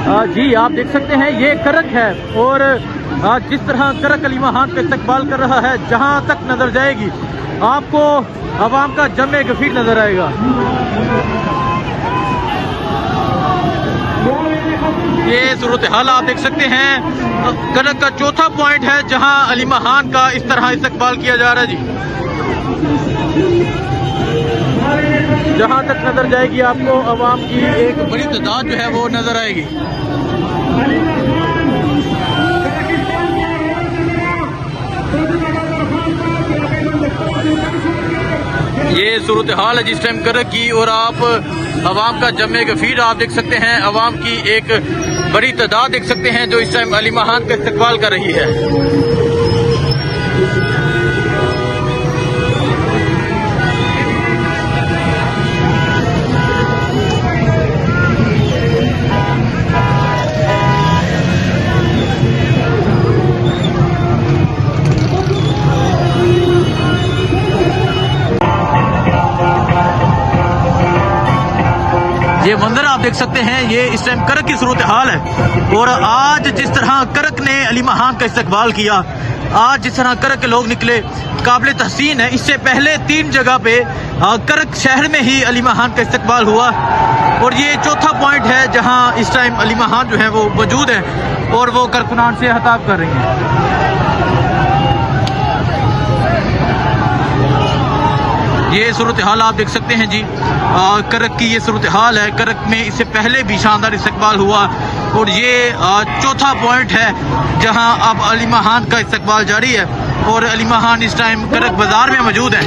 जी आप देख सकते हैं ये करक है और जिस तरह करक अली महान का इस्तकबाल कर रहा है, जहां तक नजर जाएगी आपको अवाम का जमे गफीर नजर आएगा। ये सूरत हाल आप देख सकते हैं, करक का चौथा पॉइंट है जहां अली महान का इस तरह इस्तकबाल किया जा रहा है जी। जहां तक नजर जाएगी आपको अवाम की एक बड़ी तादाद जो है वो नजर आएगी। ये सूरत हाल है जिस टाइम करक की, और आप अवाम का जमे गफीर आप देख सकते हैं, अवाम की एक बड़ी तादाद देख सकते हैं जो इस टाइम अली महान का इस्तकबाल कर रही है। ये मंजर आप देख सकते हैं, ये इस टाइम करक की सूरत हाल है। और आज जिस तरह करक ने अली महान का इस्तकबाल किया, आज जिस तरह करक के लोग निकले, काबिल तहसीन है। इससे पहले 3 जगह पे करक शहर में ही अली महान का इस्तकबाल हुआ, और ये चौथा पॉइंट है जहां इस टाइम अली महान जो है वो मौजूद है और वो कारकुनान से खिताब कर रही हैं। ये सूरत हाल आप देख सकते हैं जी, करक की ये सूरत हाल है। करक में इससे पहले भी शानदार इस्तकबाल हुआ, और ये चौथा पॉइंट है जहां अब अली महान का इस्तकबाल जारी है, और अली महान इस टाइम करक बाजार में मौजूद है।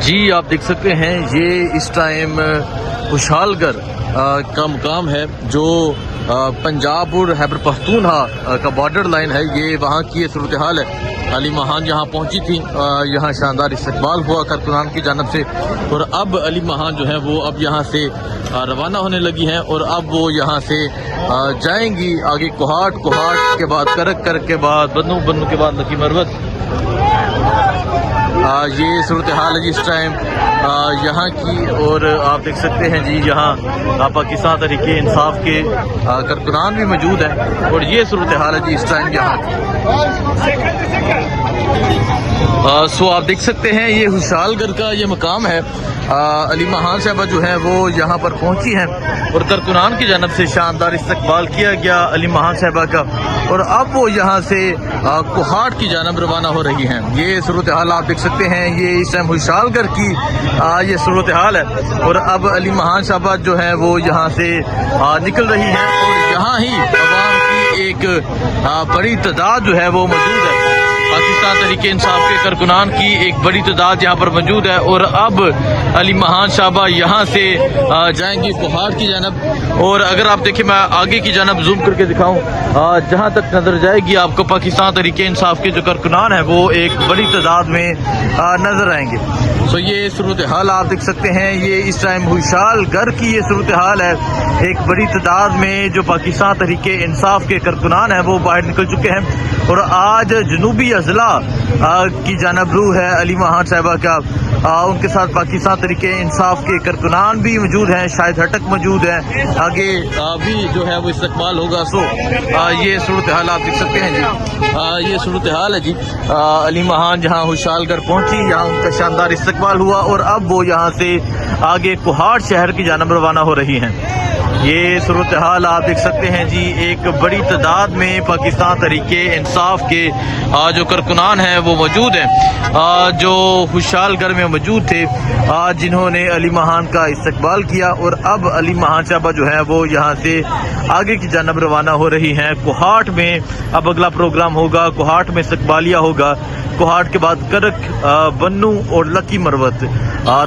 जी आप देख सकते हैं, ये इस टाइम खुशहालगर का मुकाम है जो पंजाब और खैबर पख्तूनख्वा का बॉर्डर लाइन है। ये वहाँ की सूरत हाल है। अली महान यहाँ पहुँची थी, यहाँ शानदार इस्तकबाल हुआ कारकुनान की जानब से, और अब अली महान जो है वो अब यहाँ से रवाना होने लगी हैं, और अब वो यहाँ से जाएंगी आगे कोहाट, कोहाट के बाद करक, करक के बाद बन्नू, बन्नू के बाद लकी मरवत। ये सूरत हाल है जिस टाइम यहाँ की, और आप देख सकते हैं जी यहाँ पाकिस्तान तहरीके इंसाफ के कारकुनान भी मौजूद हैं, और ये सूरत हाल है जी इस टाइम यहाँ की। सो आप देख सकते हैं ये खुशहालगर का ये मकाम है। अली महान साहबा जो है वो यहाँ पर पहुँची हैं, और कारकुनान की जानब से शानदार इस्तकबाल किया गया अली महान साहबा का, और अब वो यहाँ से कोहाट की जानब रवाना हो रही हैं। ये सूरत हाल आप देख सकते हैं, ये इस टाइम खुशहालगर की ये सूरत हाल है, और अब अली महान साहबा जो है वो यहाँ से निकल रही हैं, और यहाँ ही अवाम की एक बड़ी तादाद जो है वो मौजूद है। पाकिस्तान तहरीके इंसाफ के कारकुनान की एक बड़ी तादाद यहाँ पर मौजूद है, और अब अली महान साहबा यहाँ से जाएंगी कोहाट की जानब। और अगर आप देखें, मैं आगे की जानब जूम करके दिखाऊं, जहाँ तक नजर जाएगी आपको पाकिस्तान तहरीके इंसाफ के जो कारकुनान है वो एक बड़ी तादाद में नजर आएंगे। तो ये सूरत हाल आप देख सकते हैं, ये इस टाइम खुशहालगर की ये सूरत हाल है। एक बड़ी तादाद में जो पाकिस्तान तहरीके इंसाफ के कारकुनान हैं वो बाहर निकल चुके हैं, और आज जनूबी अजला की जानब रू है अली महान साहबा का। उनके साथ पाकिस्तान तहरीके इंसाफ के कारकुनान भी मौजूद हैं, शायद हटक मौजूद है, आगे भी जो है वो इस्तकबाल होगा। सो ये सूरत हाल आप देख सकते हैं जी, ये सूरत हाल है जी। अली महान जहाँ खुशहालगर पहुँची, यहाँ उनका शानदार इस्तकबाल हुआ, और अब वो यहाँ से आगे कोहाट शहर की जानब रवाना हो रही हैं। ये सूरत हाल आप देख सकते हैं जी, एक बड़ी तादाद में पाकिस्तान तहरीके इंसाफ के जो कारकुनान हैं वो मौजूद हैं, जो खुशहालगर में मौजूद थे, जिन्होंने अली महान का इस्तकबाल किया, और अब अली महान साहबा जो है वो यहाँ से आगे की जानब रवाना हो रही हैं। कोहाट में अब अगला प्रोग्राम होगा, कोहाट में इस्तकबालिया होगा, कोहाट के बाद करक, बन्नू और लकी मरवत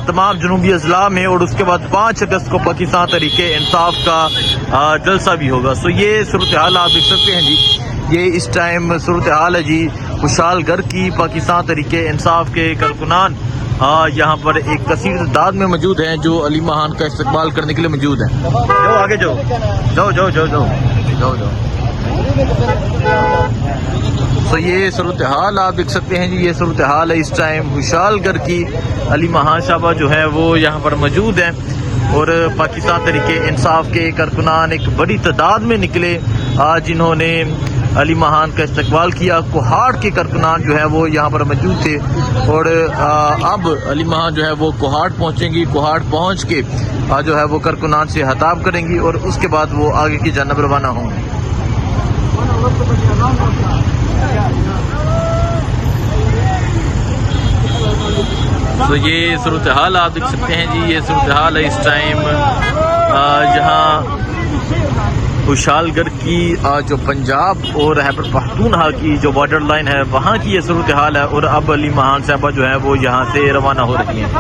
तमाम जनूबी अजला में, और उसके बाद 5 अगस्त को पाकिस्तान तहरीके इंसाफ का जलसा भी होगा। सो ये सूरत हाल आप देख सकते हैं जी, ये इस टाइम सूरत हाल है जी खुशहालगर की। पाकिस्तान तहरीके इंसाफ के कारकुनान यहाँ पर एक कसीर तादाद में मौजूद हैं जो अली महान का इस्तकबाल करने के लिए मौजूद हैं। जाओ आगे जाओ, जाओ जाओ जाओ जाओ जाओ जाओ। तो ये सूरत हाल आप देख सकते हैं जी, ये सूरत हाल है इस टाइम हुशालगर की। अली महान साहबा जो है वो यहाँ पर मौजूद हैं और पाकिस्तान तरीके इंसाफ के कारकुनान एक बड़ी तादाद में निकले आज जिन्होंने अली महान का इस्तकबाल किया। कोहाड़ के कारकुनान जो है वो यहाँ पर मौजूद थे और अब अली महान जो है वो कोहाड़ पहुँचेंगी। कोहाड़ पहुँच के जो है वो कारकुनान से खिताब करेंगी और उसके बाद वो आगे की जानब रवाना होंगे। तो ये सूरत हाल आप देख सकते हैं जी, ये सूरत हाल है इस टाइम जहाँ हुशालगर की जो पंजाब और खैबर पख्तूनख्वा की जो बॉर्डर लाइन है वहाँ की ये सूरत हाल है। और अब अली महान साहबा जो है वो यहाँ से रवाना हो रही हैं।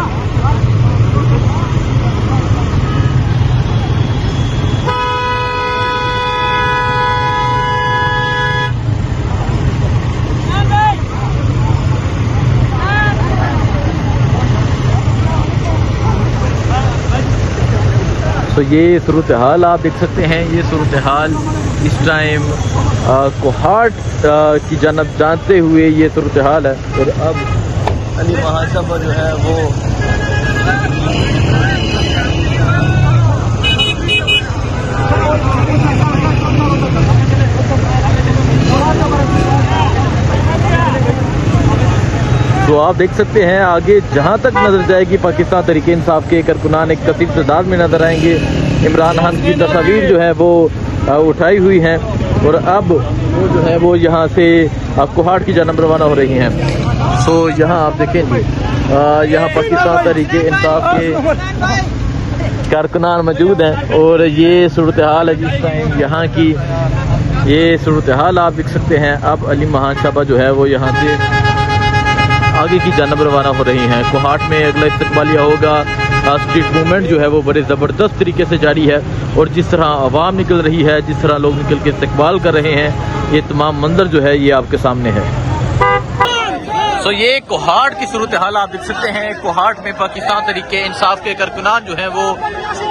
तो ये सूरत हाल आप देख सकते हैं, ये सूरत हाल इस टाइम कोहाड़ की जानब जानते हुए ये सूरत हाल है। और अब अली महान साहबा जो है वो तो आप देख सकते हैं आगे जहां तक नजर जाएगी पाकिस्तान तरीके इंसाफ के कारकुनान एक कसीर तादाद में नजर आएंगे। इमरान खान की तस्वीर जो है वो उठाई हुई हैं और अब वो जो है वो यहाँ से कोहाड़ की जानब रवाना हो रही हैं। सो यहाँ आप देखेंगे यहाँ पाकिस्तान तरीके इंसाफ के कारकुनान मौजूद हैं और ये सूरत हाल है जिस टाइम यहाँ की, ये सूरत हाल आप देख सकते हैं। अब अली महान साहबा जो है वो यहाँ से आगे की जानब रवाना हो रही हैं। कोहाट में अगला इस्तकबालिया होगा। स्ट्रीट मूवमेंट जो है वो बड़े ज़बरदस्त तरीके से जारी है और जिस तरह आवाम निकल रही है, जिस तरह लोग निकल के इस्तकबाल कर रहे हैं, ये तमाम मंजर जो है ये आपके सामने है। तो ये कोहाड़ की सूरत हाल आप देख सकते हैं। कोहाड़ में पाकिस्तान तरीके इंसाफ के कारकुनान जो है वो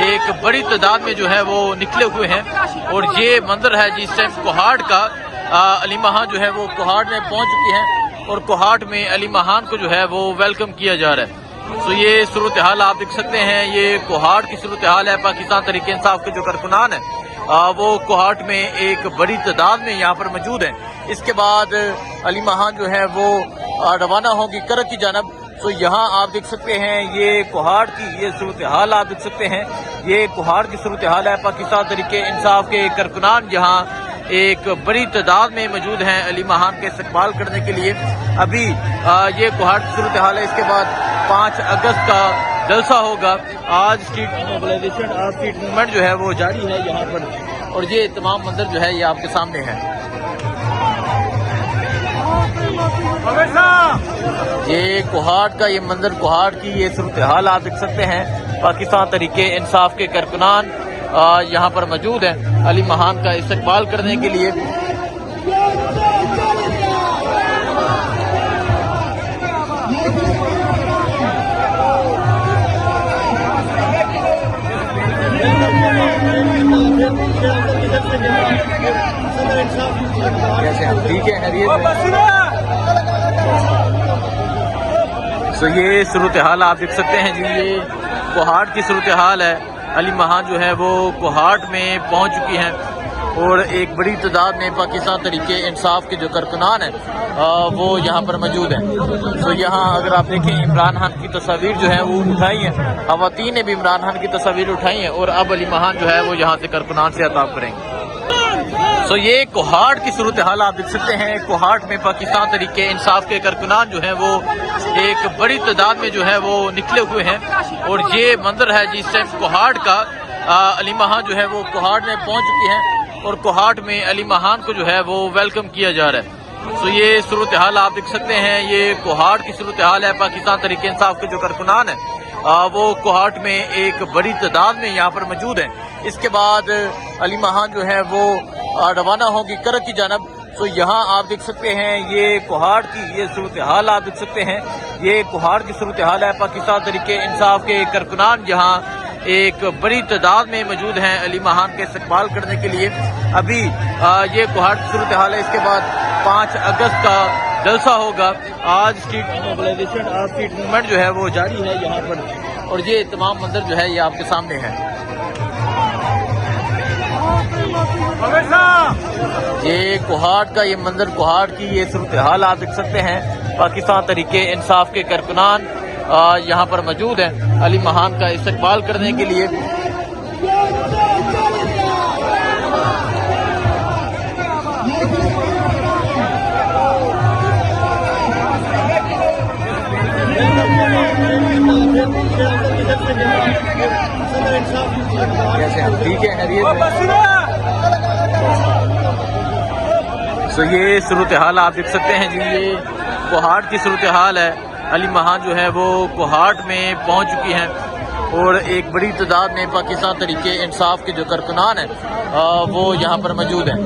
एक बड़ी तादाद में जो है वो निकले हुए हैं और ये मंजर है जिस टाइम कोहाड़ का अली महान जो है वो कोहाड़ में पहुंच चुकी हैं और कोहाट में अली महान को जो है वो वेलकम किया जा रहा है। तो ये सूरत हाल आप देख सकते हैं, ये कोहाट की सूरत हाल है। पाकिस्तान तरीके इंसाफ के जो कारकुनान है वो कोहाट में एक बड़ी तादाद में यहाँ पर मौजूद हैं। इसके बाद अली महान जो है वो रवाना होंगी करक की जानब। तो यहाँ आप देख सकते हैं ये कोहाट की ये सूरत हाल आप देख सकते हैं, ये कोहाट की सूरत हाल है। पाकिस्तान तरीके इंसाफ के कारकुनान यहाँ एक बड़ी तादाद में मौजूद हैं अली महान के इस्तकबाल करने के लिए। अभी ये कोहाड़ की सूरत हाल है। इसके बाद 5 अगस्त का जलसा होगा। आज स्ट्रीट मोबिलाइजेशन स्ट्रीट मूवमेंट जो है वो जारी है यहाँ पर और ये तमाम मंजर जो है ये आपके सामने है। ये कोहाड़ का ये मंजर, कोहाड़ की ये सूरत हाल आप देख सकते हैं। पाकिस्तान तरीके इंसाफ के कारकुनान यहाँ पर मौजूद है अली महान का इस्तकबाल करने के लिए। ठीक है, तो ये सूरत हाल आप देख सकते हैं जी, ये कोहाड़ की सूरत हाल है। अली महान जो है वो कोहाट में पहुंच चुकी हैं और एक बड़ी तादाद में पाकिस्तान तरीके इंसाफ के जो कारकुनान हैं वो यहाँ पर मौजूद हैं। तो यहाँ अगर आप देखें इमरान खान की तस्वीर जो है वो उठाई है, खवातीन ने भी इमरान खान की तस्वीर उठाई है और अब अली महान जो है वो यहाँ से कारकुनान से खिताब करेंगे। तो ये कोहाड़ की सूरत हाल आप देख सकते हैं। कोहाड़ में पाकिस्तान तरीके इंसाफ के कारकुनान जो है वो एक बड़ी तादाद में जो है वो निकले हुए हैं और ये मंजर है जिस टाइम कोहाड़ का अली महान जो है वो कोहाड़ में पहुंच चुकी हैं और कोहाड़ में अली महान को जो है वो वेलकम किया जा रहा है। तो ये सूरत हाल आप देख सकते हैं, ये कोहाड़ की सूरत हाल है। पाकिस्तान तरीके इंसाफ के जो कारकुनान है वो कोहाट में एक बड़ी तादाद में यहाँ पर मौजूद हैं। इसके बाद अली महान जो है वो रवाना होंगी करक की जानब। तो यहाँ आप देख सकते हैं ये कोहाड़ की ये सूरत हाल आप देख सकते हैं। ये कोहाड़ की सूरत हाल है। पाकिस्तान तहरीके इंसाफ के कारकुनान यहाँ एक बड़ी तादाद में मौजूद हैं अली महान के इस्तकबाल करने के लिए। अभी ये कोहाड़ की सूरत हाल है। इसके बाद 5 अगस्त का जलसा होगा। आज स्ट्रीट मोबिलाइजेशन आज स्ट्रीट मूवमेंट जो है वो जारी है यहाँ पर, और ये तमाम मंजर जो है ये आपके सामने है। ये कोहाड़ का ये मंजर, कोहाड़ की ये सूरत हाल आप देख सकते हैं। पाकिस्तान तहरीके इंसाफ के कारकुनान यहाँ पर मौजूद हैं अली महान का इस्तकबाल करने के लिए। ठीक है, तो ये सूरत हाल आप देख सकते हैं जी। ये कोहाड़ की सूरत हाल है। अली महान जो है वो कोहाड़ में पहुंच चुकी हैं और एक बड़ी तादाद में पाकिस्तान तहरीके इंसाफ के जो कारकुनान हैं वो यहाँ पर मौजूद हैं।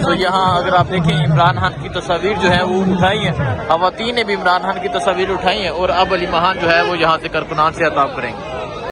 तो यहाँ अगर आप देखें इमरान खान की तस्वीर जो है वो उठाई है, खवातीन ने भी इमरान खान की तस्वीर उठाई है, और अब अली महान जो है वो यहाँ से कारकुनान से खिताब करेंगे।